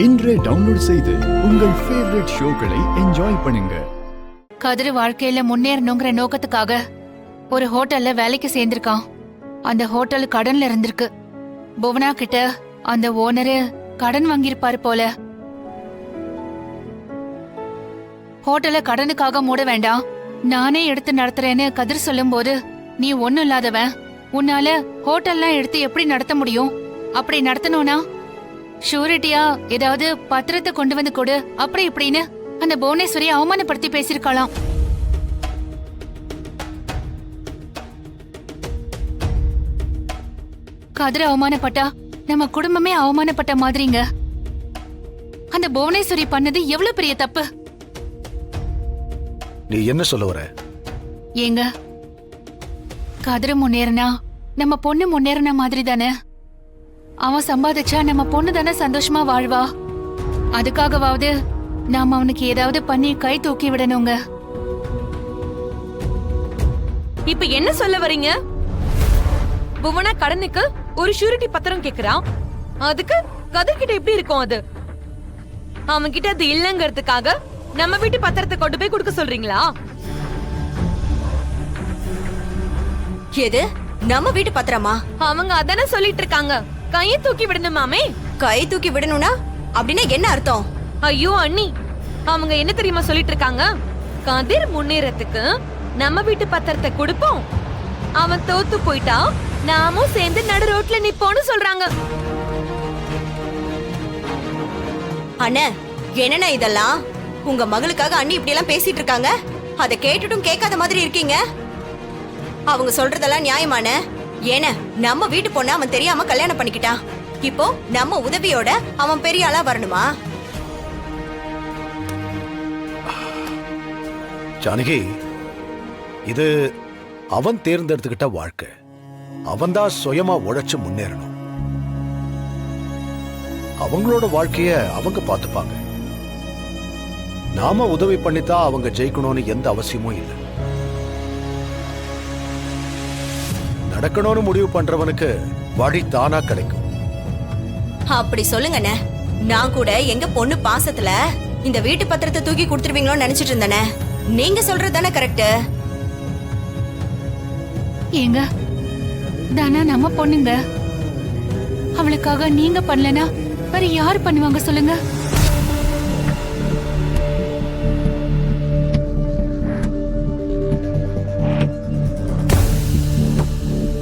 இன்றே டவுன்லோட் செய்து உங்கள் ஃபேவரட் ஷோக்களை என்ஜாய் பண்ணுங்க. கதிர் வாழ்க்கையில முன்னேறணுங்கிற நோக்கத்துக்காக ஒரு ஹோட்டல்ல வேலைக்கு சேர்ந்திருக்கான். அந்த ஹோட்டல் கடன்ல இருந்திருக்கு. புவனா கிட்ட அந்த ஓனரு கடன் வாங்கியிருப்பாரு போல. ஹோட்டல கடனுக்காக மூட வேண்டாம், நானே எடுத்து நடத்துறேன்னு கதிர் சொல்லும் போது, நீ ஒண்ணும் இல்லாதவன், உன்னால ஹோட்டல்லாம் எடுத்து எப்படி நடத்த முடியும்? அப்படி நடத்தணும்னா ஷூரிட்டியா ஏதாவது பத்திரத்தை கொண்டு வந்து கொடு, அப்படி இப்படின்னு அந்த புவனேஸ்வரி அவமானப்படுத்தி பேசிருக்கலாம். கதிர அவமானப்பட்டா நம்ம குடும்பமே அவமானப்பட்ட மாதிரிங்க. அந்த புவனேஸ்வரி பண்ணது எவ்வளவு பெரிய தப்பு. நீ என்ன சொல்ல வர? ஏங்க, கதிர முன்னேறினா நம்ம பொண்ணு முன்னேறின மாதிரி தானே. அவன் சம்பாதிச்சா நம்ம பொண்ணு தானே சந்தோஷமா வாழ்வா. அதுக்காகவாவது நாம அவனுக்கு ஏதாவது பண்ணி கை தூக்கி விடணுங்க. இப்ப என்ன சொல்ல வரீங்க? புவனா கடனுக்கு ஒரு ஷூரிட்டி பத்திரம் கேக்குறான், அதுக்கு கதிர் கிட்ட எப்படி இருக்கும்? அது அவன் கிட்ட அது இல்லங்கிறதுக்காக நம்ம வீட்டு பத்திரத்தை கொண்டு போய் கொடுக்க சொல்றீங்களா? எது நம்ம வீட்டு பத்திரமா? அவங்க அதானே சொல்லிட்டு இருக்காங்க, கையை தூக்கி விடணுமாமே. கை தூக்கி விடணும்னா அப்படின்னா என்ன அர்த்தம்? ஐயோ அண்ணி, அவங்க என்ன தெரியுமா சொல்லிட்டு இருக்காங்க? கதிர் முன்னேறத்துக்கு நம்ம வீட்டு பத்திரத்தை கொடுப்போம், அவன் தோத்து போயிட்டா நாமும் சேர்ந்து நடு ரோட்ல நிப்போம்னு சொல்றாங்க. அண்ணே, என்னண்ணா இதெல்லாம்? உங்க மகளுக்காக அண்ணி இப்படி எல்லாம் பேசிட்டு இருக்காங்க, அதை கேட்டுட்டும் கேட்காத மாதிரி இருக்கீங்க. அவங்க சொல்றதெல்லாம் நியாயமான? ஏன நம்ம வீட்டு பொண்ண அவன் தெரியாம கல்யாணம் பண்ணிக்கிட்டான், இப்போ நம்ம உதவியோட அவன் பெரிய ஆளா வரணுமா? ஜானகி, இது அவன் தேர்ந்தெடுத்துக்கிட்ட வாழ்க்கை. அவன்தான் சுயமா உழைச்சு முன்னேறணும். அவங்களோட வாழ்க்கைய அவங்க பார்த்துப்பாங்க. நாம உதவி பண்ணித்தான் அவங்க ஜெயிக்கணும்னு எந்த அவசியமும் இல்லை. நடக்கணும்னு முடிவு பண்றவனுக்கு வழி தானா கிடைக்கும். அப்படி சொல்லுங்கண்ணே. நான் கூட எங்க பொண்ணு பாசத்துல இந்த வீட்டு பத்திரத்தை தூக்கி கொடுத்துருவீங்களோன்னு நினைச்சிட்டு இருந்தேனே. நீங்க சொல்றதுதானே கரெக்ட். ஏங்க, தானா நம்ம பொண்ணுங்க. அவளுக்காக நீங்க பண்ணலனா வேற யாரு பண்ணுவாங்க சொல்லுங்க?